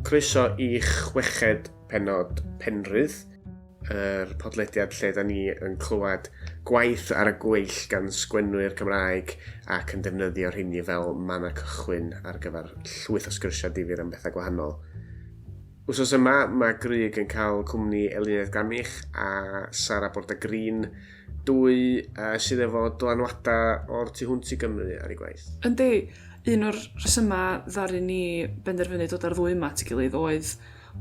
Croeso I chweched penod penrydd, podlediad lle da ni yn clywed gwaith ar y gweill gan sgwennwyr Cymraeg ac yn defnyddio rheini fel man cychwyn ar gyfer llwyth o sgyrsiau difyr am bethau gwahanol. Wsos yma, mae Grug yn cael cwmni Eluned Gramich a Sara Borda Green, dwy sydd efo dylanwadau o'r tu hwnt I Gymru ar ei gwaith. Yndi, un o'r rhesymau ddaru ni benderfynu dod ar ddwy yma at ei gilydd oedd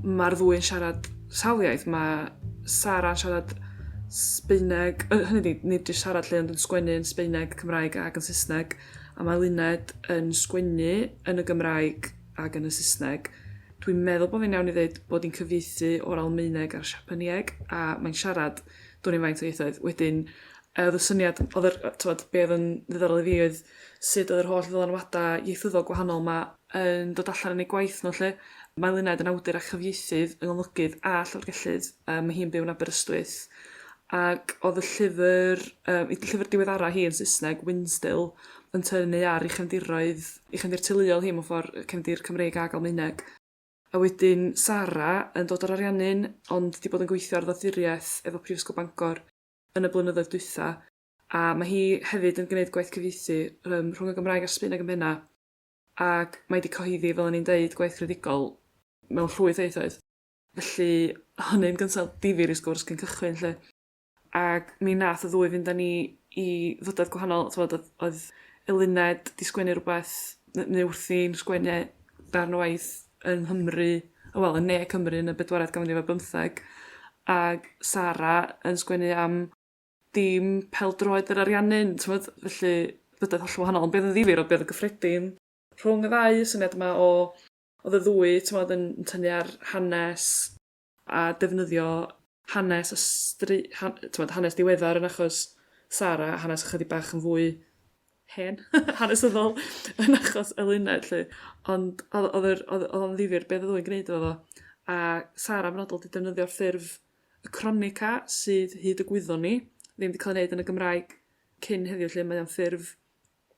mae'r ddwy yn siarad sawliaeth. Mae Sara'n siarad Sbaeneg, hynny nid jyst siarad lle ond yn sgwennu yn Sbaeneg, Cymraeg ac yn Saesneg, a mae Eluned yn sgwennu yn y Gymraeg ac yn y Saesneg. Dwi'n meddwl bod fi'n iawn I ddweud bod hi'n cyfieithu o'r Almaeneg a'r Siapaneg, a mae'n siarad dwi'n faint o ieithoedd. Wedyn, oedd y syniad, be oedd yn ddiddorol I fi oedd sut oedd yr holl ddylanwadau ieithyddol gwahanol yma yn dod allan yn ei gwaith nhw lle. Mae Eluned yn awdur a chyfieithydd yng Ngolygydd a Llyfrgellydd, mae hi'n byw yn Aberystwyth. Ac oedd y llyfr diweddara hi yn Saesneg, Winstill, yn tynnu ar ei chefndir teuluol hi mewn ffordd cefndir Cymreig ac Almaeneg. A wedyn Sara yn dod o'r Ariannin, ond wedi bod yn gweithio ar ddothuriaeth efo Prifysgol Bangor yn y blynyddoedd dwytha. A mae hi hefyd yn gwneud gwaith cyfieithu rhwng y Gymraeg a'r Sbaeneg yn benna. Ac mae wedi cyhoeddi, fel o'n i'n deud, gwaith greadigol mewn llwyth ieithoedd. Felly, hynny'n gyntaf difyr I sgwrs cyn cychwyn lle. Ac mi nath y ddwy fynd â ni I ddyddiad gwahanol. Oedd Eluned di sgwennu rhywbeth, neu wrthi'n sgwennu darn o waith yn Nghymru, yn ne Cymru yn y 415. Ac Sara yn sgwennu am dim peldroed yr Ariannin. Felly, ddyddiad holl wahanol. Ond beth yn ddifyr o beth y gyffredin rhwng y ddau syniad yma oedd y ddwy yn tynnu ar hanes a defnyddio hanes hanes diweddar yn achos Sara, hanes ychydig bach yn fwy hen, hanesyddol yn achos Eluned lle. Ond oedd o'n ddifyr beth oedd o'n gwneud efo fo. A Sara yn benodol wedi defnyddio'r ffurf y cronica sydd hyd y gwyddon ni, ddim wedi cael ei wneud yn y Gymraeg cyn heddiw lle mae o'n ffurf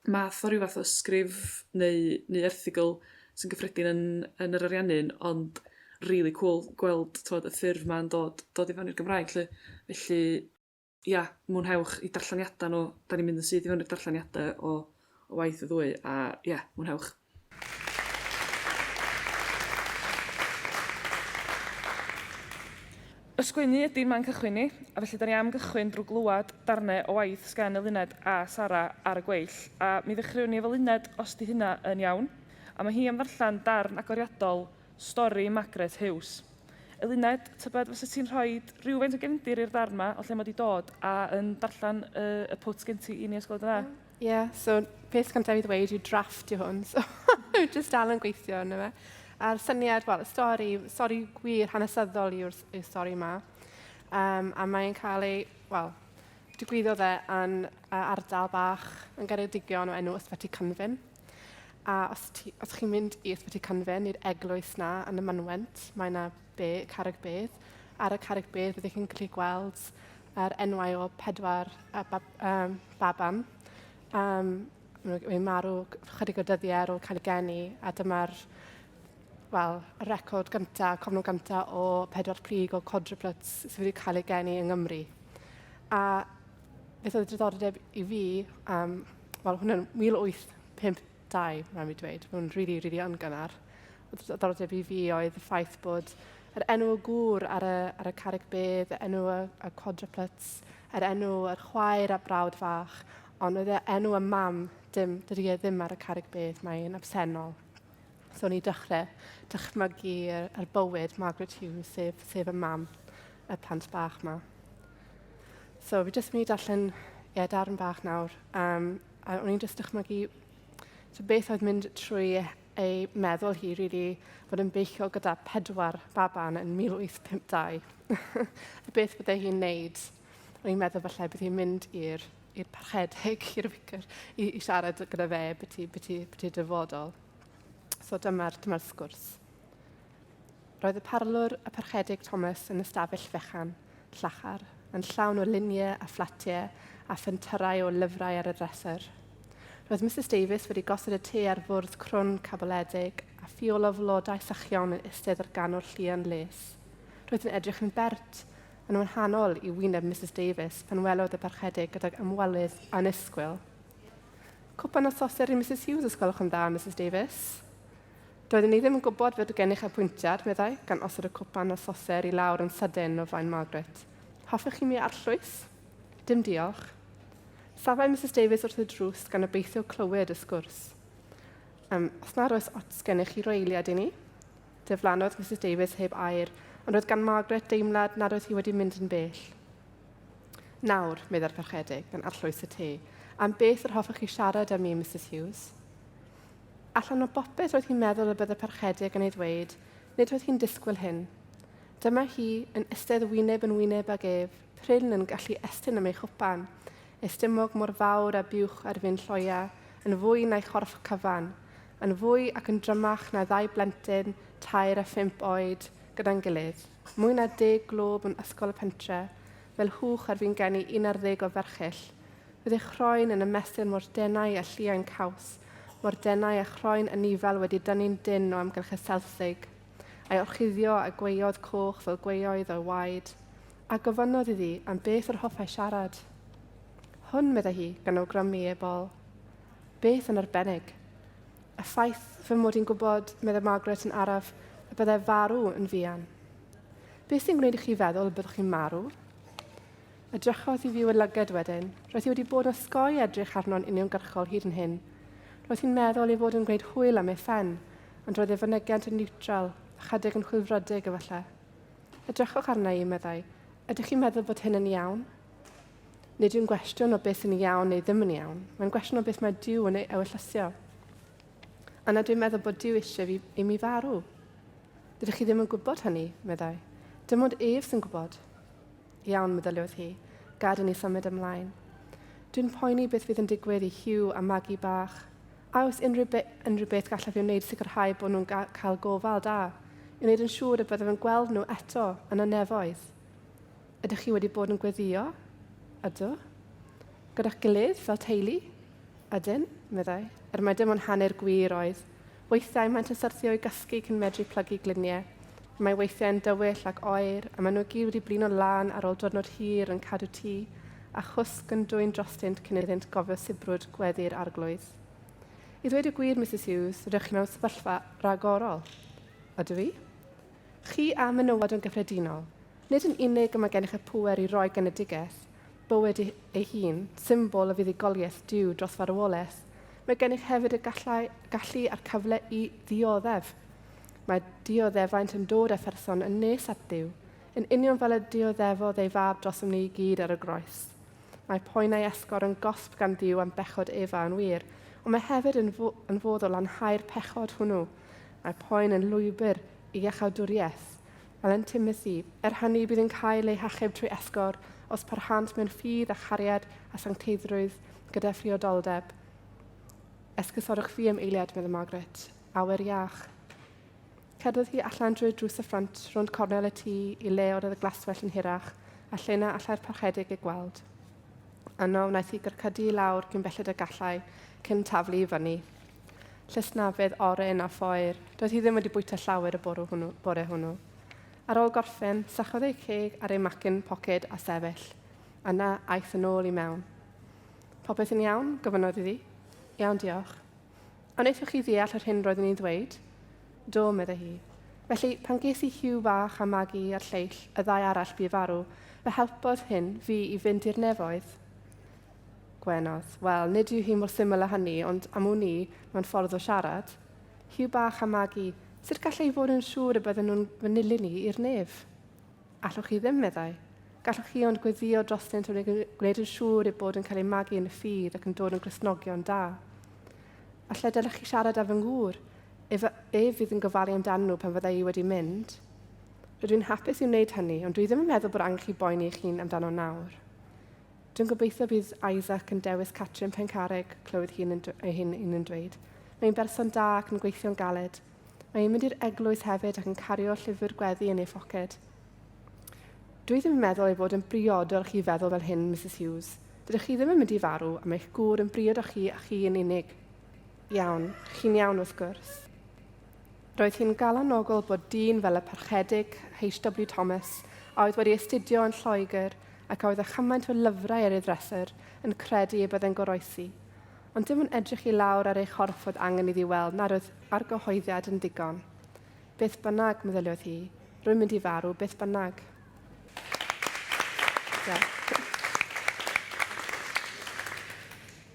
math o ryw fath o ysgrif neu erthigol sy'n gyffredin yn yr Ariannin, ond really cool gweld y ffurf ma'n dod I fewn i'r Gymraeg. Felly, mwynhewch I darllaniadau nhw. Da ni'n mynd yn sydd I fewn i'r darllaniadau o waith y ddwy, a mwynhewch. Ysgwennu ydy'n man cychwyn ni, a felly da ni am gychwyn drwy glwad darnau o waith sgan Eluned a Sara ar y gweill. A mi ddechreuwn ni efo Eluned os di hynna yn iawn. A mae hi am ddarllen darn agoriadol stori Margaret Hughes. Eluned, tybed fysa ti'n rhoi rhywfaint o gefndir i'r darn ma o lle mae di dod a yn darllen y pwt gen ti I ni ysgolod yna? So beth gyntaf I ddweud yw drafftiau hwn. So, just dal yn gweithio yna fe. A'r syniad, stori gwir hanesyddol yw'r stori yma. A mae'n cael ei, digwyddodd yn ardal bach yn Geredigion o enw Ysbyty Cynfyn. A os chi'n mynd I Ysbyty Cynfyn, i'r eglwys na yn y Manwent, mae yna carreg Beth. Ar y carreg Beth, byddwch chi'n gallu gweld yr enwau o 4 baban. Mae'n marw chydig o dyddiau ar ôl cael ei geni, a dyma'r y record gyntaf, cofnod gyntaf o 4 prig o quadruplets sydd wedi cael ei geni yng Nghymru. A beth oedd y diddordeb I fi, hwnna'n 1852, rhaid mi dweud. Hwna'n really yngynar. Y diddordeb I fi oedd y ffaith bod yr enw y gŵr ar y carreg Bedd, yr enw y quadruplets, yr enw yr chwaer a brawd fach, ond oedd y enw y mam, dydy ddim ar y carreg Bedd, mae'n absennol. So ni dechrau dychmygu yr bywyd Margaret Hughes, sef y mam, y plant bach yma. So fi jyst yn mynd I darllen darn bach nawr. A o'n i'n jyst dychmygu beth oedd mynd trwy ei meddwl hi, fod yn beichio gyda 4 baban yn 1852. Beth byddai hi'n neud? O'n i'n meddwl falle bydd hi'n mynd i'r parchedig, i'r wicer, I siarad gyda fe beth I dyfodol. So dyma'r sgwrs. Roedd y parlwr y parchedig Thomas yn ystafell fechan, llachar, yn llawn o luniau a fflatiau a ffentyrau o lyfrau ar y dresser. Roedd Mrs Davies wedi gosod y te ar fwrdd crwn caboledig a a ffiol o flodau sychion yn eistedd ar ganol llian les. Roedd yn edrych yn bert, yn wahanol i wyneb Mrs Davies pan welodd y parchedig gydag ymwalydd anusgwyl. Cwpan o soser i Mrs Hughes, os gwelwch yn dda, Mrs Davies. Doeddwn ni ddim yn gwybod fod gennych apwyntiad, meddai, gan osod y cwpan o soser i lawr yn sydyn o flaen Margaret. Hoffech chi mi arllwys? Dim diolch. Safai Mrs Davies wrth y drws gan obeithio clywed y sgwrs. Os nad oes ots gennych chi roeliad i ni? Diflannodd Mrs Davies heb air, ond roedd gan Margaret deimlad nad oedd hi wedi mynd yn bell. Nawr, meddai'r parchedig, gan arllwys y te, am beth yr hoffech chi siarad am i, Mrs Hughes? Allan o bopeth roedd hi'n meddwl y bydd y parchedig yn ei ddweud, nid roedd hi'n disgwyl hyn. Dyma hi yn ystedd wyneb ag ef, prin yn gallu estyn am ei chwpan, estymog mor fawr a buwch ar fynd lloia, yn fwy na'i chorff cyfan, yn fwy ac yn drymach na 2 blentyn, 3 a 5 oed, gyda'n gilydd. Mwy na 10 glob yn ysgol y pentre, fel hwch ar fi'n geni 11 o ferchyll. Bydd eich chroen yn ymestyn mor denau a lliau'n caws, mor denau a chroen a nifel wedi dynnu'n dyn o amgylch y Celtig, a'i orchuddio a gweiodd coch fel gweioedd o waed, a gofynnodd iddi am beth yr hoffai siarad. Hwn, meddai hi, gan awgrymu ei bol. Beth yn arbennig? Y ffaith fy mod i'n gwybod, meddai Margaret yn araf, y byddai farw yn fuan. Beth sy'n gwneud i chi feddwl y byddwch chi'n marw? Edrychodd i fi lyged wedyn. Roedd hi wedi bod yn osgoi edrych arno'n uniongyrchol hyd yn hyn. Roedd hi'n meddwl ei fod yn gwneud hwyl am ei ffen, ond roedd ei fynegiant yn niwtral, a chydig yn chwilfrydig efallai. Edrychwch arna i, meddai. Ydych chi'n meddwl bod hyn yn iawn? Nid yw'n gwestiwn o beth sy'n iawn neu ddim yn iawn. Mae'n gwestiwn o beth mae Duw yn ei ewyllysio. A na dwi'n meddwl bod Duw eisiau i mi farw. Dydych chi ddim yn gwybod hynny, meddai. Dim ond ef sy'n gwybod. Iawn, meddyliodd hi, gad i ni symud ymlaen. Dwi'n poeni beth fydd yn digwydd i Hugh a Maggie bach. A oes unrhyw beth gallaf fi wneud sicrhau bod nhw'n cael gofal da, i wneud yn siŵr y byddaf yn gweld nhw eto yn y nefoedd. Ydych chi wedi bod yn gweddio? Ydw. Gyda'ch gilydd fel teulu? Ydyn, meddai, mai dim ond hanner gwir oedd. Weithiau mae'n syrthio i gysgu cyn medru plygu gliniau. Mae weithiau'n dywyll ac oer, a maen nhw gyd wedi blino lan ar ôl diwrnod hir yn cadw tŷ, a chwsg yn dwy'n drostynt cyn iddynt gofio sibrwd gweddi'r arglwydd. I ddweud y gwir, Mrs Hughes, rydych chi mewn sefyllfa ragorol. Ydw i? Chi a menywod yn gyffredinol, nid yn unig yma gennych y pŵer i roi genedigaeth, bywyd ei hun, symbol o fuddugoliaeth Duw dros farwolaeth, mae gennych hefyd y gallu a'r cyfle i ddioddef. Mae dioddefaint yn dod â pherson yn nes at Duw, yn union fel y dioddefodd ei fab dros ni i gyd ar y groes. Mae poenau esgor yn gosb gan Duw am bechod Efa yn wir, ond mae hefyd yn foddol anhau'r pechod hwnnw. Mae poen yn lwybr i iachawdwriaeth. Fel yn Timothy, hynny bydd yn cael ei hachub trwy esgor os parhant mewn ffydd a chariad a sancteiddrwydd gyda phriodoldeb. Esgusodwch fi am eiliad, meddwl Margaret, awyr iach. Cedodd hi allan drwy'r drws y ffrant rhwng cornel y tŷ i le oedd y glaswell yn hirach, a lle na allai'r parchedig ei gweld. Yno wnaeth hi gyrcydu i lawr cyn belled y gallai, cyn taflu i fyny. Llysnafydd oren a phoer, doedd hi ddim wedi bwyta llawer y bore hwnnw. Ar ôl gorffen, sychodd ei ceg ar ei macyn poced a sefyll. Yna aeth yn ôl i mewn. Popeth yn iawn, gofynnodd iddi. Iawn, diolch. Ond eithwch chi ddeall yr hyn roeddwn i'n dweud? Do, meddai hi. Felly, pan ges i Hugh bach a Maggie a'r lleill, y 2 arall bu farw, fe helpodd hyn fi i fynd i'r nefoedd. Gwenodd, wel, nid yw hi mor syml â hynny, ond am wn i mewn ffordd o siarad. Hugh bach a Maggie, sut gallai fod yn siŵr y bydden nhw'n fanylun ni i'r nef? Allwch chi ddim, meddai. Gallwch chi ond gweddio drostynt o'n gwneud yn siŵr eu bod yn cael ei magu yn y ffydd ac yn dod yn grisnogion da. Allai dylech chi siarad â fy ngŵr, ef fydd yn gofalu amdano nhw pan fyddai i wedi mynd. Rydw i'n hapus i'w wneud hynny, ond dwi ddim yn meddwl bod angen chi boeni eich hun amdano nawr. Dwi'n gobeithio bydd Isaac yn dewis Catrin Pencarreg, clywed ei hun yn dweud. Mae'n berson da ac yn gweithio'n galed. Mae'n mynd i'r eglwys hefyd ac yn cario llyfr gweddi yn ei ffoced. Dwi ddim yn meddwl ei fod yn briodol chi feddwl fel hyn, Mrs Hughes. Dydych chi ddim yn mynd i farw, a mae'ch gŵr yn briod o chi a chi yn unig. Iawn, chi'n iawn wrth gwrs. Roedd hi'n galanogol bod dyn fel y parchedig H.W. Thomas a oedd wedi astudio yn Lloegr ac a oedd y chymaint o lyfrau ar ei ddresser yn credu ei byddai'n goroesi. Ond dim yn edrych i lawr ar ei chorff oedd angen iddi weld nad oedd argyhoeddiad yn digon. Beth bynnag, meddyliodd hi, rwy'n mynd i farw beth bynnag.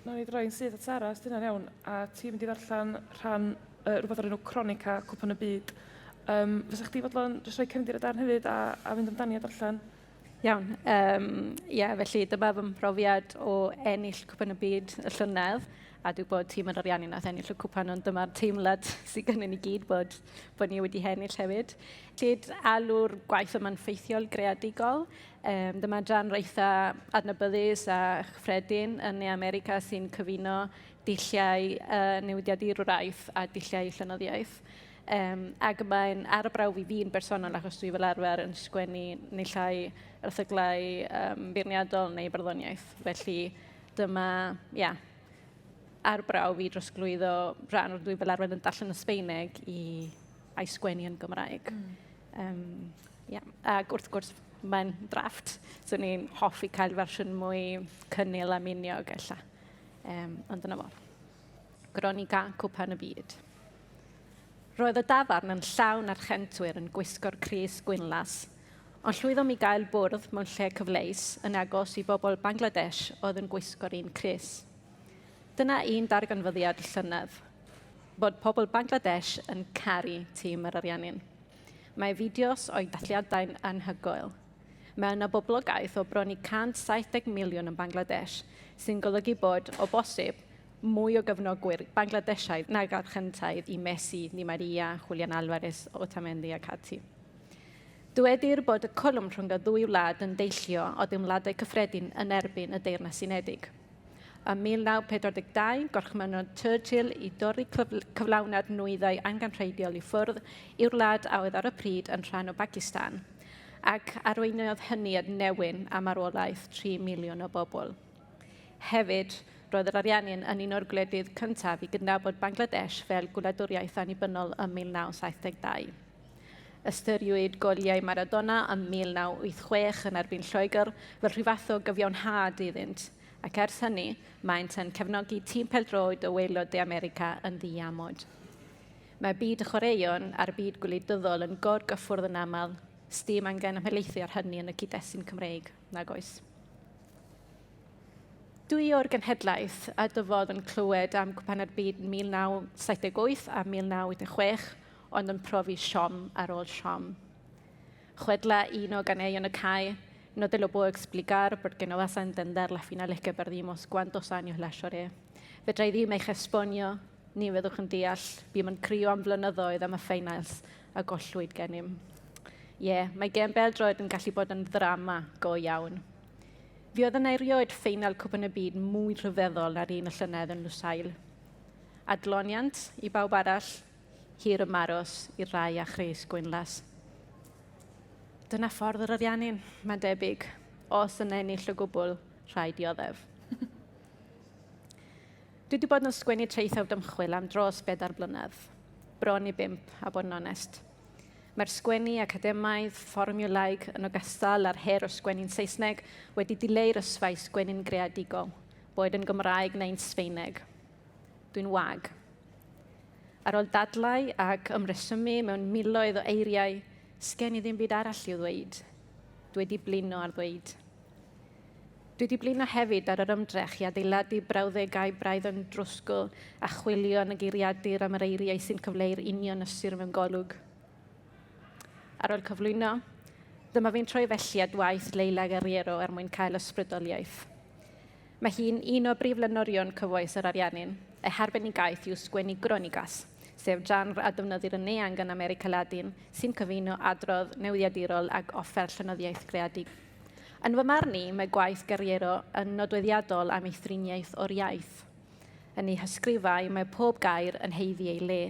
Nawr ni droi'n sydd at Sara, os dyna'n iawn, a ti'n mynd i ddarllen rhan rhywbeth o'r enw cronica cwpan y byd. Fysa chdi fodlon jyst rhoi cefndir y darn hefyd a fynd amdani a darllen? Iawn. Felly dyma fy mhrofiad o ennill cwpan y byd y llynedd, a dwi'n bod tîm yr ariannu nath ennill y cwpan, ond dyma'r teimlad sydd gennym ni gyd bod ni wedi ennill hefyd. Lyd alw'r gwaith yma'n ffeithiol greadigol. Dyma dran reitha adnabyddus a chyffredin yn Ne America sy'n cyfuno dulliau newydd yw'r a dulliau llenyddiaeth. Ac mae'n arbrawf i fi'n bersonol achos dwi fel arfer yn sgwennu neillai erthyglau beirniadol neu barddoniaeth. Felly dyma, arbrawf i drosglwyddo rhan o'r dwi fel arfer yn darllen y Sbaeneg a'i sgwennu yn Gymraeg. Ac wrth gwrs mae'n drafft, so ni'n hoffi cael fersiwn mwy cynnil a miniog ella. Ond dyna fo. Cronica cwpan y byd. Roedd y dafarn yn llawn archentwyr yn gwisgo'r crys gwynlas, ond llwyddom i gael bwrdd mewn lle cyfleus yn agos i bobl Bangladesh oedd yn gwisgo'r un crys. Dyna un darganfyddiad llynedd, bod pobl Bangladesh yn caru tîm yr ariannin. Mae fideos o'i dathliadau'n anhygoel. Mae yna boblogaeth o bron i 170 miliwn yn Bangladesh, sy'n golygu bod, o bosib, mwy o gyfnogwyr Bangladeshaidd nag archentaidd i Messi, Di Maria, Julian Alvarez, Otamendi ac ati. Dywedir bod y colwm rhwng y ddwy wlad yn deillio o deimladau cyffredin yn erbyn y Deyrnas Unedig. Ym 1942, gorchmynnodd Churchill i dorri cyflawniad nwyddau angenrheidiol i ffwrdd i'r wlad a oedd ar y pryd yn rhan o Pakistan, ac arweiniodd hynny yn newyn am arwolaeth 3 miliwn o bobl. Hefyd, roedd yr ariannin yn un o'r gwledydd cyntaf i gydnabod Bangladesh fel gwladwriaeth annibynnol ym 1972. Ystyriwyd goliau Maradona ym 1986 yn erbyn Lloegr fel rhyw fath o gyfiawnhad iddynt, ac ers hynny, maent yn cefnogi tîm pêl-droed o waelod De America yn ddiamod. Mae byd y chwaraeon a'r byd gwleidyddol yn gorgyffwrdd yn aml, sdim angen ymhelaethu ar hynny yn y cyd-destun Cymreig, nag oes. Dwi o'r genhedlaeth a dyfodd yn clywed am cwpanau'r byd 1978 a 1986, ond yn profi siom ar ôl siom. Chwedla un o ganeuon y cae, no te lo puedo explicar porque no vas a entender las finales que perdimos, cuántos años la lloré. Fedra i ddim eich esbonio, ni feddwch yn deall, bym yn crio am flynyddoedd am y ffeinals a gollwyd gennym. Mae gen bêl-droed yn gallu bod yn ddrama go iawn. Fi oedd yn erioed ffeinal cwpan y byd mwy rhyfeddol na'r un y llynedd yn Lwsail. Adloniant i bawb arall, hir ymaros i rhai a chrys gwynlas. Dyna ffordd yr ariannin, mae'n debyg, os yn ennill o gwbl, rhaid dioddef. Dwi wedi bod yn sgwennu traethawd ymchwil am dros 4 blynedd, bron i 5 a bod yn onest. Mae'r sgwennu academaidd, fformiwlaig yn ogystal a'r her o sgwennu'n Saesneg wedi dileu'r ysfau sgwennu'n greadigol, boed yn Gymraeg neu'n Sbaeneg. Dwi'n wag. Ar ôl dadlau ac ymresymu mewn miloedd o eiriau, sgen i ddim byd arall i'w ddweud. Dwi wedi blino ar ddweud. Dwi wedi blino hefyd ar yr ymdrech i adeiladu brawddegau braidd yn drwsgl a chwilio yn y geiriadur am yr eiriau sy'n cyfleu'r union ystyr mewn golwg. Ar ôl cyflwyno, dyma fi'n troi felly at waith Leila Guerriero mwyn cael ysbrydoliaeth. Mae hi'n un o brif lenorion cyfoes yr ariannin, ei harbenigaeth yw sgwennu gronicas, sef janr a defnyddir yn eang yn America Ladin, sy'n cyfuno adrodd newyddiadurol ac offer llenyddiaeth greadig. Yn fy marn i, mae gwaith Guerriero yn nodweddiadol am ei thriniaeth o'r iaith. Yn ei hysgrifau, mae pob gair yn heiddi ei le.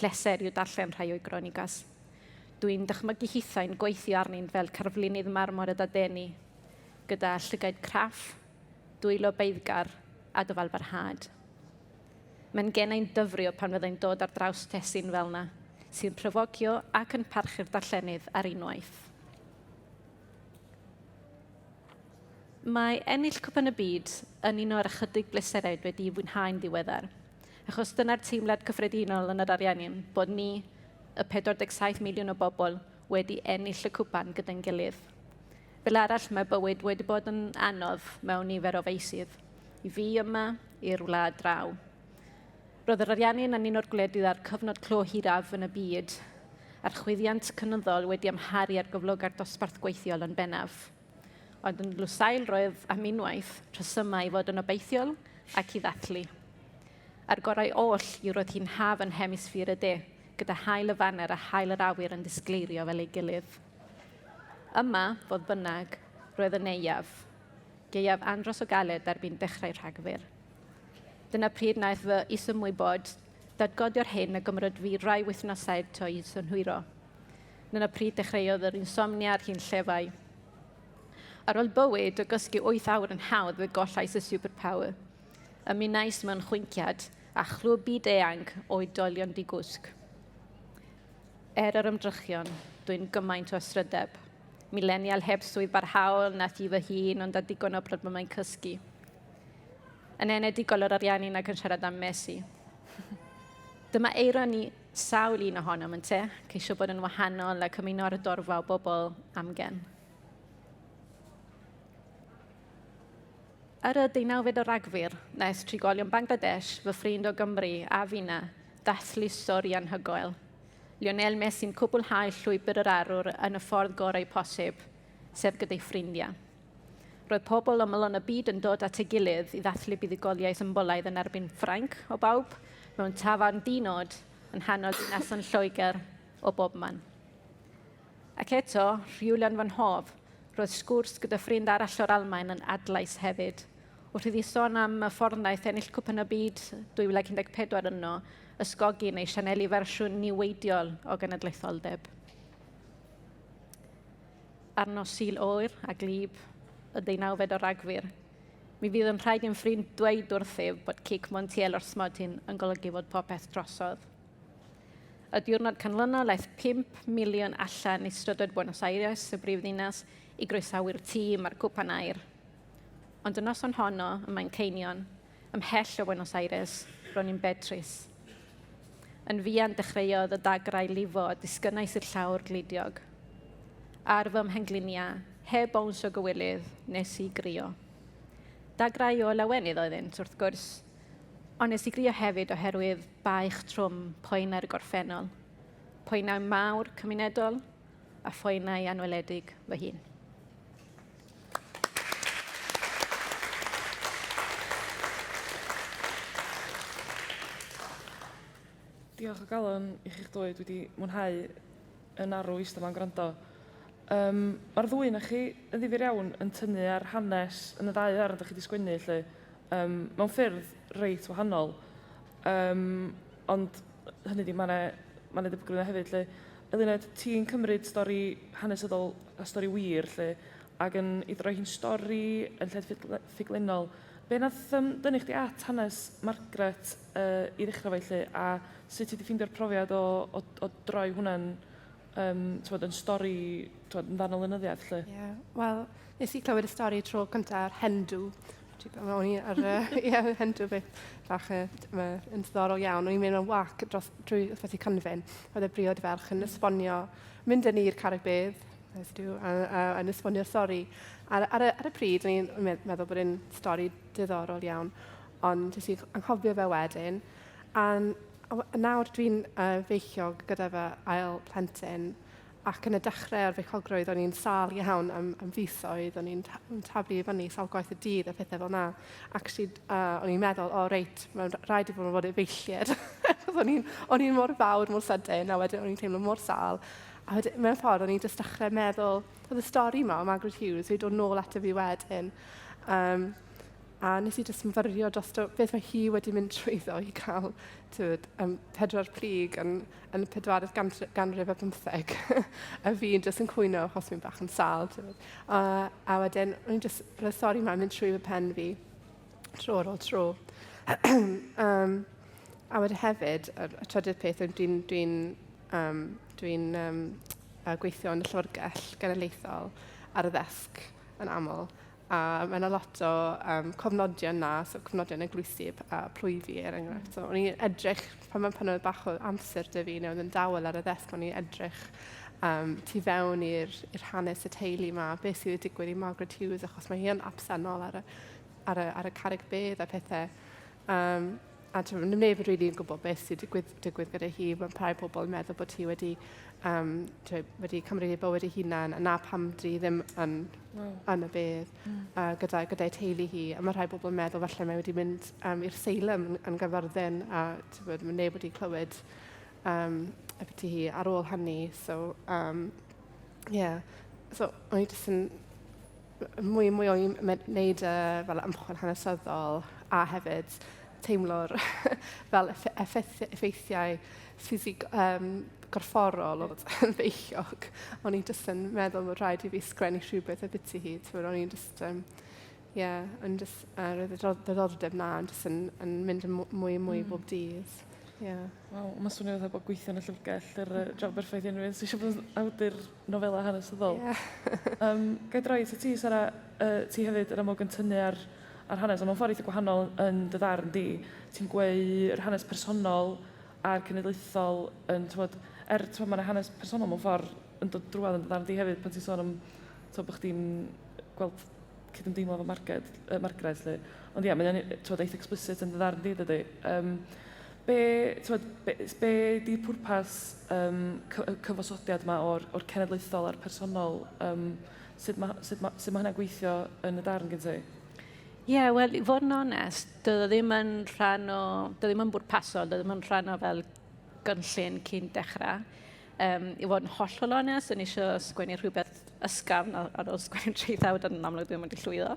Pleser yw darllen rhai o'i gronicas. Dwi'n dychmygu hithau'n gweithio arni'n fel carflunydd marmor y dadeni, gyda llygaid craff, dwylo beiddgar a dyfal barhad. Mae'n gennau'n dyfrio pan fyddai'n dod ar draws tesyn fel yna, sy'n profocio ac yn parchu'r darllenydd ar unwaith. Mae ennill cwpan y byd yn un o'r ychydig bleserau wedi fwynhau'n ddiweddar, achos dyna'r teimlad cyffredinol yn yr ariannu'n bod ni, y 47 miliwn o bobl, wedi ennill y cwpan gyda'n gilydd. Fel arall, mae bywyd wedi bod yn anodd mewn nifer o feisydd, i fi yma, i'r wlad draw. Roedd yr ariannu'n yn un o'r gwledydd ar cyfnod clo hiraf yn y byd, a'r chwyddiant cynyddol wedi amharu ar gyfloga'r dosbarth gweithiol yn bennaf. Ond yn lwsail roedd am unwaith rhesymau i fod yn obeithiol ac i ddathlu. A'r gorau oll yw roedd hi'n haf yn hemisffer y de, gyda hael y faner a hael yr awyr yn disgleirio fel ei gilydd. Yma, fodd bynnag, roedd y neuaf, gaeaf andros o galed erbyn dechrau Rhagfyr. Dyna pryd wnaeth fy isymwybod dadgodio'r hyn a gymryd fi rai wythnosau to i synhwyro. Dyna pryd dechreuodd yr insomnia ar hun llefau. Ar ôl bywyd o gysgu 8 awr yn hawdd fe gollais y superpower. Ymunais mewn chwynciad a chlwb byd eang o oedolion digwsg. Yr ymdrychion, dwi'n gymaint o ysrydeb. Milenial heb swydd barhaol nath i fy hun ond a digon o problemau cysgu. Yn enedigol o'r ariannu'n ac yn siarad am Messi. Dyma eiron ni sawl un ohonom yn te, ceisio bod yn wahanol ac ymuno ar y dorfa o bobl amgen. Ar y 19 o Ragfyr, wnaeth trigolion Bangladesh, fy ffrind o Gymru a finna, dathlu stori anhygoel. Lionel Messi'n cwblhau llwybr yr arwr yn y ffordd gorau posib, sef gyda'i ffrindiau. Roedd pobl ymylon y byd yn dod at ei gilydd i ddathlu buddugoliaeth symbolaidd yn erbyn Ffrainc o bawb, mewn tafarn dinod yn hanol dinas yn Lloegr o bobman. Ac eto, rhywlen fan hof, roedd sgwrs gyda ffrind arall o'r Almaen yn adlais hefyd, wrth iddi sôn am y ffordd wnaeth ennill cwpan y byd 2014 yno, ysgogi neu sianeli fersiwn niweidiol o genedlaetholdeb. Ar nos Sul oer a glib, y 19 o Ragfyr, mi fydd yn rhaid i'n ffrind dweud wrthyf bod cic Montiel o'r smodyn yn golygu fod popeth drosodd. Y diwrnod canlynol aeth 5 miliwn allan i strydoedd Buenos Aires, y brifddinas, i groesawu'r tîm a'r cwpan air. Ond y noson honno, ym Manceinion, ymhell o Buenos Aires, ro'n i'n Beatrice. Yn fian dechreuodd y dagrau lifo a disgynnais i'r llawr glidiog. Ar fy mhenglinia, heb bowns o gywilydd, nes i grio. Dagrau o lawenydd oeddynt, wrth gwrs, ond nes i grio hefyd oherwydd baich trwm poenau'r gorffennol, poenau mawr cymunedol a phoenau anweledig fy hun. Diolch o galon i chi'ch dwy, dwi wedi mwynhau yn arw eistedd ma'n gwrando. Mae'r ddwy na chi yn ddifyr iawn yn tynnu ar hanes yn y ddau ar ydych chi wedi sgwennu, mewn ffyrdd reit wahanol. Ond hynny di, mae'n debygol hefyd. Eluned, ti'n cymryd stori hanesyddol a stori wir, ac yn ei droi hi'n stori yn lled ffuglenol. Be nath dynnu chdi at hanes Margaret i ddechrau fe, a sut ti wedi ffeindio'r profiad o droi hwnna'n yn stori yn dan y Llenyddiaeth, Wel, nes i clywed y stori tro cyntaf ar Hendw. O'n i ar Hendw beth bach yn ddiddorol iawn. O'n i'n mynd yn wac drwy ysbeth i Cynfyn. Oedd y briod ferch yn esbonio, mynd yn i'r carreg Beth, yn esbonio'r stori. Ar y pryd, o'n i'n meddwl bod e'n stori diddorol iawn, ond nes i anghofio fe wedyn. A nawr dwi'n feichiog gyda fe ail plentyn, ac yn y dechrau o'r feichogrwydd, o'n i'n sal iawn am fisoedd, o'n i'n tablu i fyny sawl gwaith y dydd a pethau fel yna. Actually, o'n i'n meddwl, reit, mae'n rhaid i fod yn feilliad. O'n i'n mor fawr, mor sydyn, a wedyn o'n i'n teimlo mor sal. A wedyn, mewn ffordd, o'n i'n just dechrau meddwl, oedd y stori yma o Margaret Hughes, wedi dod nôl ato fi wedyn. A nes i jyst myfyrio dros beth mae hi wedi mynd trwyddo i cael 4 plyg yn 40 ganrif a 15. A fi'n jyst yn cwyno achos fi'n bach yn sal. A wedyn, roedd y stori yma'n mynd trwy fy pen fi tro ar ôl tro. A wedyn hefyd, y trydydd peth, dwi'n Dwi'n gweithio yn y llyfrgell genedlaethol ar y ddesg yn aml. A mae yna lot o cofnodion na, so cofnodion eglwysig a plwyfi enghraifft. So, o'n i'n edrych, pan oedd bach o amser dy fi, oedd yn dawel ar y ddesg, o'n i'n edrych tu fewn i'r hanes y teulu yma, beth sydd wedi digwydd i Margaret Hughes, achos mae hi yn absennol ar y carreg bedd a pethau. A neb yn rili yn gwybod beth sydd wedi digwydd gyda hi. Mae rhai pobl yn meddwl bod hi wedi cymryd ei bywyd ei hunan, a na pam dri ddim yn y bedd gyda'i teulu hi. A mae rhai pobl yn meddwl falle mae wedi mynd i'r seilym yn Gyfyrddin, a mae neb wedi clywed y beth hi ar ôl hynny. So, so o'n i jyst yn mwy o'n wneud fel ymchwil hanesyddol a hefyd teimlo'r fel effeithiau ffisig gorfforol oedd yn feichiog. O'n i jyst yn meddwl bod rhaid i fi sgwennu rhywbeth y biti hi. O'n i'n jyst, roedd y diddordeb na yn mynd yn mwy bob dydd. Wow, mae swnio fatha bod gweithio yn y llyfrgell yr job berffaith unrhyw un. So eisiau bod yn awdur nofela hanesyddol. Gai droi at ti, Sara, ti hefyd yn amlwg yn tynnu ar hanes, ond mewn ffordd eitha gwahanol yn dy ddarn di. Ti'n gweu hanes personol a'r cenedlaethol yn, mae yna hanes personol mewn ffordd yn dod drwad yn dy ddarn di hefyd, pan ti'n sôn am bod chdi'n gweld cydymdeimlo efo Margaret, ond ie, mae'n eitha explicit yn dy ddarn di, dydy. Be di pwrpas cyfosodiad yma o'r cenedlaethol a'r personol? Sut mae hynna'n gweithio yn y darn gen ti? Ie, wel, i fod yn onest, doedd ddim yn bwrpasol, doedd ddim yn rhan o fel gynllun cyn dechrau. I fod yn hollol onest, o'n i eisiau sgwennu rhywbeth ysgafn ar ôl sgwennu 3000, yn amlwg ddim wedi llwyddo.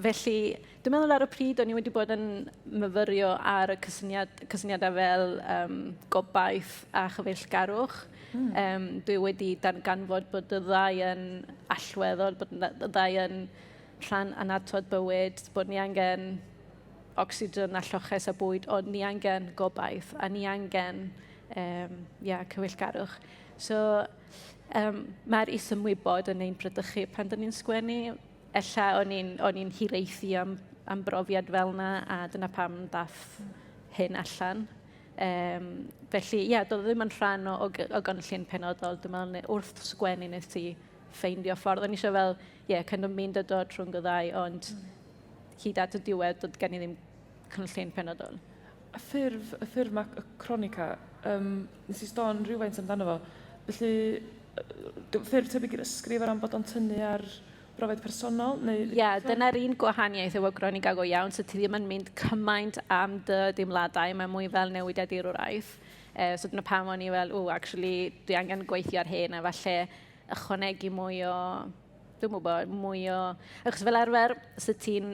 Felly, dwi'n meddwl ar y pryd, o'n i wedi bod yn myfyrio ar y cysyniadau fel gobaith a chyfeillgarwch. Dwi wedi darganfod bod y ddau yn allweddol, bod y ddau yn rhan anatod bywyd, bod ni angen ocsigen a lloches a bwyd, ond ni angen gobaith a ni angen cyfeillgarwch. So, mae'r is-ymwybod yn ein brydychu pan dyn ni'n sgwennu. Ella o'n i'n hireithi am brofiad fel yna, a dyna pam dath hyn allan. Felly, doedd ddim yn rhan o gynllun penodol. Dwi'n meddwl, wrth sgwennu nes ti ffeindio ffordd. O'n i eisiau fel, kind of mynd y dod rhwng y ddau, ond hyd at y diwedd, doedd gen i ddim cynllun penodol. Y ffurf mae y cronica, nes i stôn rhywfaint amdano fo. Felly, ffurf tebyg i'r ysgrif ar am bod o'n tynnu ar brofiad personol? Dyna'r un gwahaniaeth efo cronica go iawn, so ti ddim yn mynd cymaint am dy deimladau, mae mwy fel newidiad i'r wraith. So dyna pam o'n i fel, actually, dwi angen gweithio ar hyn, a falle ychwanegu mwy o... Dwi'n gwybod, mwy o... Achos fel arfer, sy'n ti'n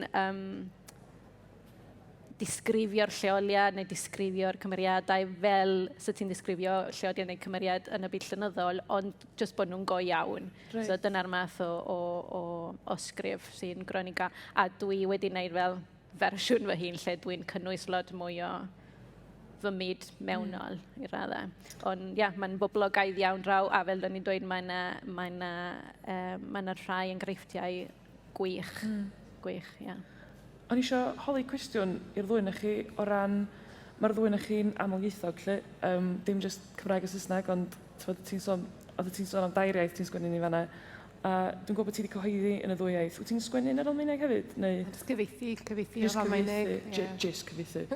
disgrifio'r lleoliad neu disgrifio'r cymeriadau fel sy'n ti'n disgrifio lleoliad neu cymeriad yn y byd llenyddol, ond jyst bod nhw'n go iawn. So dyna'r math o sgrif sy'n cronica. A dwi wedi gwneud fel fersiwn fy hun lle dwi'n cynnwys lot mwy o fy myd mewnol i raddau. Ond mae'n boblogaidd iawn draw, a fel da ni'n dweud, mae yna rhai enghreifftiau gwych. Gwych, O'n i eisiau holi cwestiwn i'r ddwy'n chi o ran, mae'r ddwy'n chi'n amlieithog, lle, dim jyst Cymraeg a Saesneg, ond oedd ti'n sôn am dair iaith ti'n sgwennu ni fanna. A dwi'n gwybod bod ti wedi cyhoeddi yn y ddwy iaith. Wyt ti'n sgwennu yn yr Almaeneg hefyd? Jyst cyfeithi o'r Almaeneg. Jyst cyfeithi.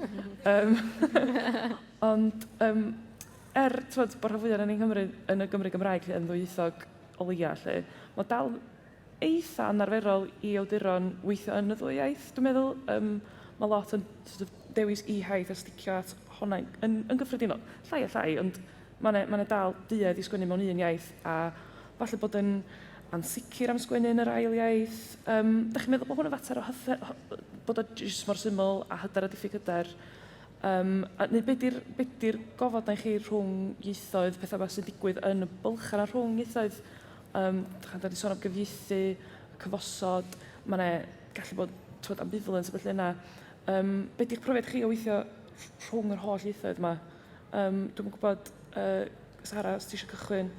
Ond, bod rhan fwyaf yn y Gymru Gymraeg yn ddwyieithog o leia, lle, mae dal eitha anarferol i awduron weithio yn y ddwy iaith. Dwi'n meddwl, mae lot yn dewis i haith a sticio at honna yn gyffredinol. Llai a llai, ond mae dal duedd i sgwennu mewn un iaith, a falle bod yn ansicr am sgwennu yn yr ail iaith. Da chi'n meddwl bod hwn yn fater o bod o jyst mor syml a hyder a diffyg hyder? Neu beth di'r gofod na chi rhwng ieithoedd, pethau sy'n digwydd yn y bylchan a rhwng ieithoedd? Da chi'n sôn am gyfieithu, cyfosod, mae'n gallu bod ambivalence a beth yna. Beth di'r profiad chi o weithio rhwng yr holl ieithoedd yma? Dwi'n gwybod, Sara, os ti eisiau cychwyn?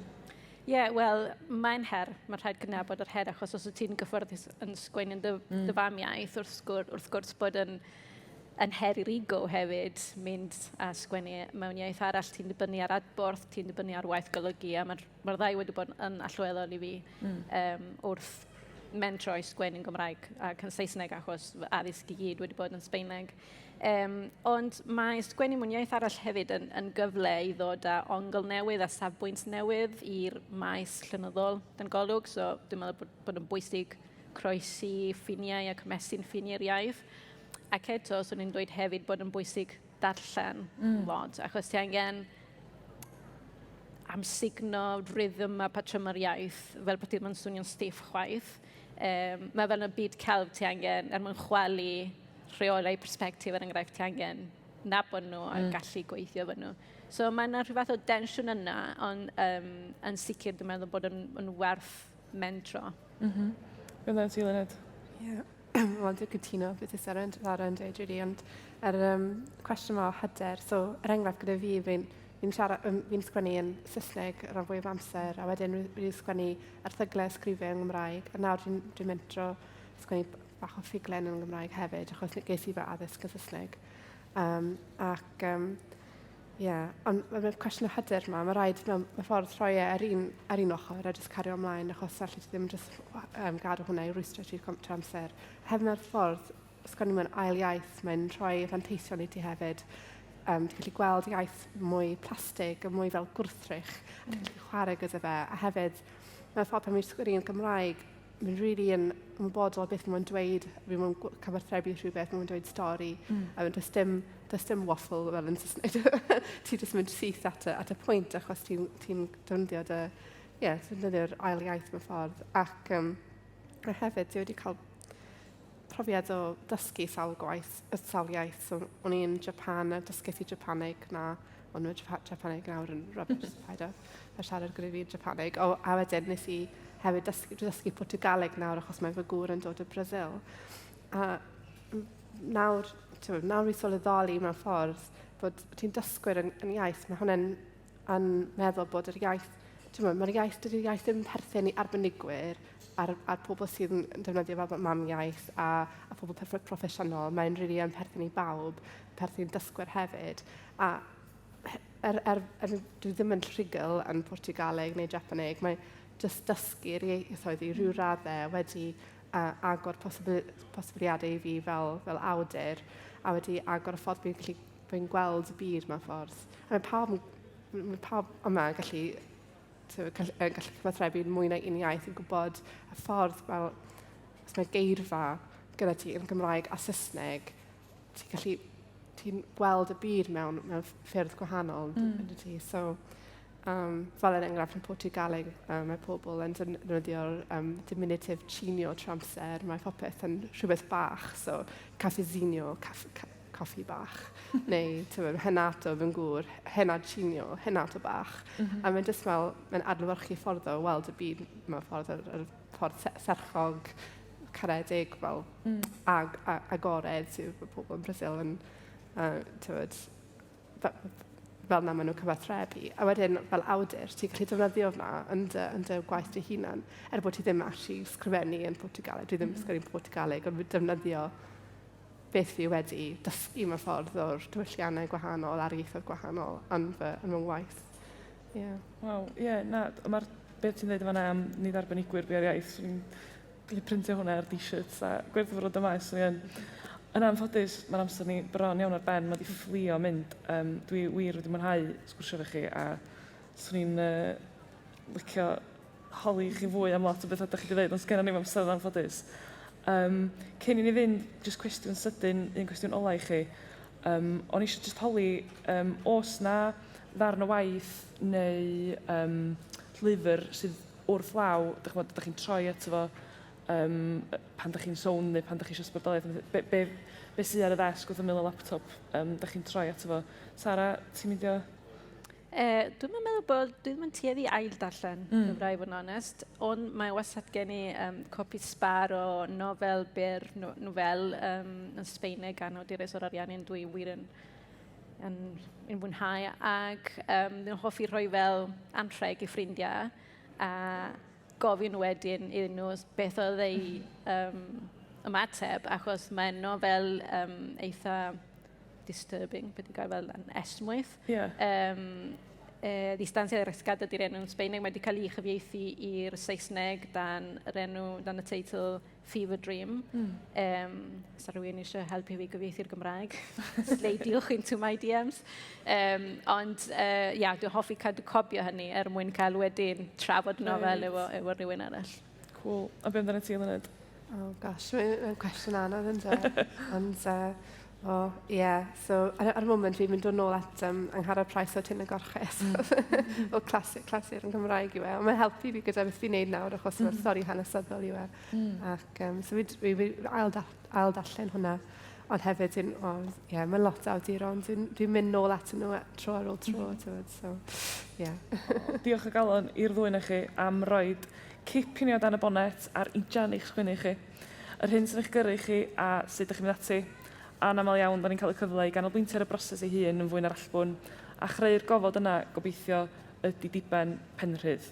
Wel, mae'n her. Mae'n rhaid gynabod yr her, achos os wyt ti'n gyfforddus yn sgwennu'n dy famiaeth, wrth gwrs bod yn her i'r ego hefyd mynd a sgwennu mewn iaith arall. Ti'n dibynnu ar adborth, ti'n dibynnu ar waith golygu, a mae'r ddau wedi bod yn allweddol i fi wrth mentro i sgwennu'n Gymraeg ac yn Saesneg, achos addysg i gyd wedi bod yn Sbaeneg. Ond mae sgwennu mewn iaith arall hefyd yn gyfle i ddod â ongl newydd a safbwynt newydd i'r maes llenyddol yn golwg. So dwi'n meddwl bod yn bwysig croesi ffiniau a cymestyn ffiniau'r iaith. Ac eto, so ni'n dweud hefyd bod yn bwysig darllen lot, achos ti angen amsugno rhythm a patrymau'r iaith, fel bod ti'n swnio'n stiff chwaith. Mae fel yn y byd celf ti angen, mwyn chwalu rheolau perspektif er enghraifft ti angen nabod nhw a gallu gweithio fy nhw. So mae yna rhyw fath o densiwn yna, ond yn sicr dwi'n meddwl bod yn werth mentro. Gwydda ti, Eluned? Ie. Wel, dwi'n cytuno beth ys Sara yn dweud, really, ond cwestiwn o hyder, so enghraifft gyda fi, fi'n sgwennu yn Saesneg rhan fwyaf amser, a wedyn fi'n sgwennu erthyglau ysgrifau yn Gymraeg, a nawr dwi'n mentro sgwennu bach o ffuglen yn Gymraeg hefyd, achos ges i fe addysg yn Saesneg. Ond mae'r cwestiwn o hyder yma, mae rhaid mewn ffordd rhoi ar un ochr a jyst cario ymlaen, achos allu ti ddim jyst gadw hwnna i rwystro trwy'r amser. Hefyd mae'r ffordd, sgwennu mewn ail iaith, mae'n rhoi fanteision i ti hefyd. Ti'n gallu gweld iaith mwy plastig, mwy fel gwrthrych, a ti'n gallu chwarae gyda fe. A hefyd, mae'r ffordd pan mi'n sgwennu yn Gymraeg, mae'n really yn ymwybodol beth mae'n dweud, fi'n cyfarthrebu rhywbeth, mae'n dweud stori, a does dim waffle fel yn Saesneg. Ti'n just mynd syth at y pwynt, achos ti'n defnyddio'r ail iaith mewn ffordd. Ac hefyd, ti wedi cael profiad o dysgu sawl iaith. So, o'n i'n Japan a dysgu i Japaneg ond mae Japaneg nawr yn rubbish, paid a siarad gyda fi Japaneg. A wedyn nes i hefyd dysgu Portugaleg nawr, achos mae fy gŵr yn dod o Brazil. A nawr i sylweddoli mewn ffordd bod ti'n dysgwyr yn iaith, mae hwnna'n yn meddwl bod yr iaith, dydy'r iaith ddim perthyn i arbenigwyr a'r pobl sydd yn defnyddio fel mam iaith a pobl proffesiynol. Mae'n rili yn perthyn i bawb, perthyn dysgwyr hefyd. A dwi ddim yn rhugl yn Portugaleg neu Japaneg, mae jyst dysgu'r ieithoedd i ryw raddau wedi agor posibiliadau i fi fel awdur, a wedi agor y ffordd by'n gweld y byd mewn ffordd. A mae pawb yma yn gallu cyfathrebu mwy na un iaith yn gwybod y ffordd fel, os mae geirfa gyda ti yn Gymraeg a Saesneg, ti'n gweld y byd mewn ffyrdd gwahanol. So, fel yn enghraifft yn Portugaleg, mae pobl yn defnyddio'r diminutif chinio trwy amser, mae popeth yn rhywbeth bach, so cafezinio, coffi bach, neu henato fy'n gŵr, henad chinio, henato bach. A mae'n jyst fel, mae'n adlewyrchu ffordd o weld y byd mewn ffordd serchog, caredig, fel agored sydd pobl yn Brazil yn, fel na maen nhw'n cyfathrebu. A wedyn, fel awdur, ti'n gallu defnyddio hwnna yn dy gwaith dy hunan, bod ti ddim actually sgrifennu yn Portugaleg. Dwi ddim yn sgwennu Portugaleg, ond defnyddio beth fi wedi dysgu mewn ffordd o'r diwylliannau gwahanol a'r ieithoedd gwahanol yn fy waith. Mae'r beth ti'n dweud yma am nid arbenigwyr bu'r iaith. Dwi'n gallu printio hwnna ar t-shirts a gwerthfawrodd y maes. Yn anffodus, mae'r amser ni bron iawn ar ben, mae wedi fflio mynd. Dwi wir wedi mwynhau sgwrsio fe chi, a swn i'n licio holi chi fwy am lot o beth ydych chi wedi dweud, ond sgen ni'n amser yn anffodus. Cyn i ni fynd, jyst cwestiwn sydyn, un cwestiwn ola i chi. O'n eisiau jyst holi, os na ddarn o waith neu lyfr sydd wrth law, ydych chi'n troi ato fo, pan ydych chi'n sôn neu pan ydych chi eisiau sbardoliaeth, be sydd ar y ddesg wrth ymyl y laptop, ydych chi'n troi ato fo. Sara, ti'n mynd i o? Dwi'n meddwl bod dwi ddim yn tueddu ail darllen, yn rai fod yn onest, ond mae wastad gen i copi sbar o nofel byr, nofel yn Sbaeneg gan o Dirys o'r Ariannu'n dwi wir yn yn fwynhau ac dwi'n hoffi rhoi fel anrheg i ffrindiau a gofyn wedyn iddyn nhw beth oedd ei ymateb achos mae'n nhw fel eitha disturbing, beth i gael fel yn esmwyth. Distansiau ar ysgad ydy'r enw yn Sbaeneg, mae wedi cael ei chyfieithu i'r Saesneg dan y teitl Fever Dream. Sa rhywun eisiau helpu fi gyfieithu'r Gymraeg. Sleidiwch into my DMs. Ond, dwi'n hoffi cadw copio hynny mwyn cael wedyn trafod nofel efo rhywun arall. Cool. A be amdano ti, Eluned? Oh gosh, mae'n cwestiwn anodd yn dweud. Ond, so ar y moment fi'n mynd o'n ôl at Angharad Price o Tyn y Gorches. O clasur yn Gymraeg yw e. Ond mae'n helpu fi gyda beth fi'n neud nawr achos o'r stori hanesyddol yw e. Ac so fi ail darllen hwnna. Ond hefyd, mae'n lot o awduron. Dwi'n mynd nôl at nhw tro ar ôl tro. Diolch o galon i'r ddwy na chi am roed cipinio dan y bonet a'r injan i'ch sgwennu chi. Yr hyn sy'n eich gyrru chi a sut ydych chi'n mynd ati. A'n aml iawn, da ni'n cael y cyfle i ganolbwyntio ar y broses ei hun yn fwy'n arallbwn a chreu'r gofod yna gobeithio ydy diben penrhydd.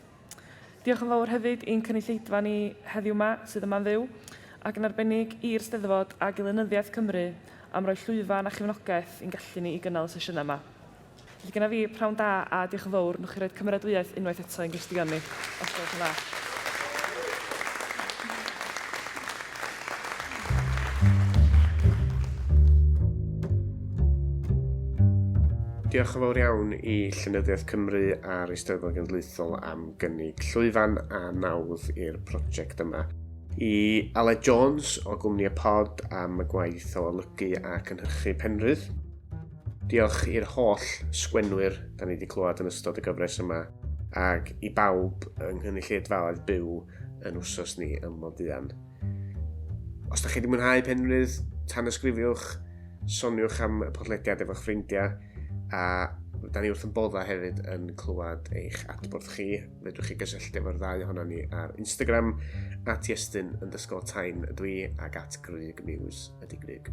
Diolch yn fawr hefyd i'n cynulleidfa ni heddiw yma sydd yma'n fyw ac yn arbennig i'r Eisteddfod ac i Llenyddiaeth Cymru am roi llwyfan a chefnogaeth i'n gallu ni i gynnal y sesiynau yma. Felly gyda fi prawn da a diolch yn fawr, nwch chi roed cymeradwyaeth unwaith eto i'n gwestiwn ni. Os gwelwch yn dda. Diolch yn fawr iawn i Llenyddiaeth Cymru a'r Eisteddfod Genedlaethol am gynnig llwyfan a nawdd i'r prosiect yma. I Ale Jones o gwmni y pod am y gwaith o olygu a cynhyrchu penrhydd. Diolch i'r holl sgwennwyr da ni wedi clywed yn ystod y gyfres yma ac i bawb yng nghynulleidfaoedd byw yn wsos ni ym Moddian. Os da chi wedi mwynhau penrhydd, tanysgrifiwch, soniwch am y podlediad efo'ch ffrindiau a da ni wrth yn bodda hefyd yn clywed eich adborth chi. Fedrwch chi gysylltu efo'r ddau ohono ni ar Instagram @Iestyn_Tyne ydw i ac @Grug Muse ydy Grug.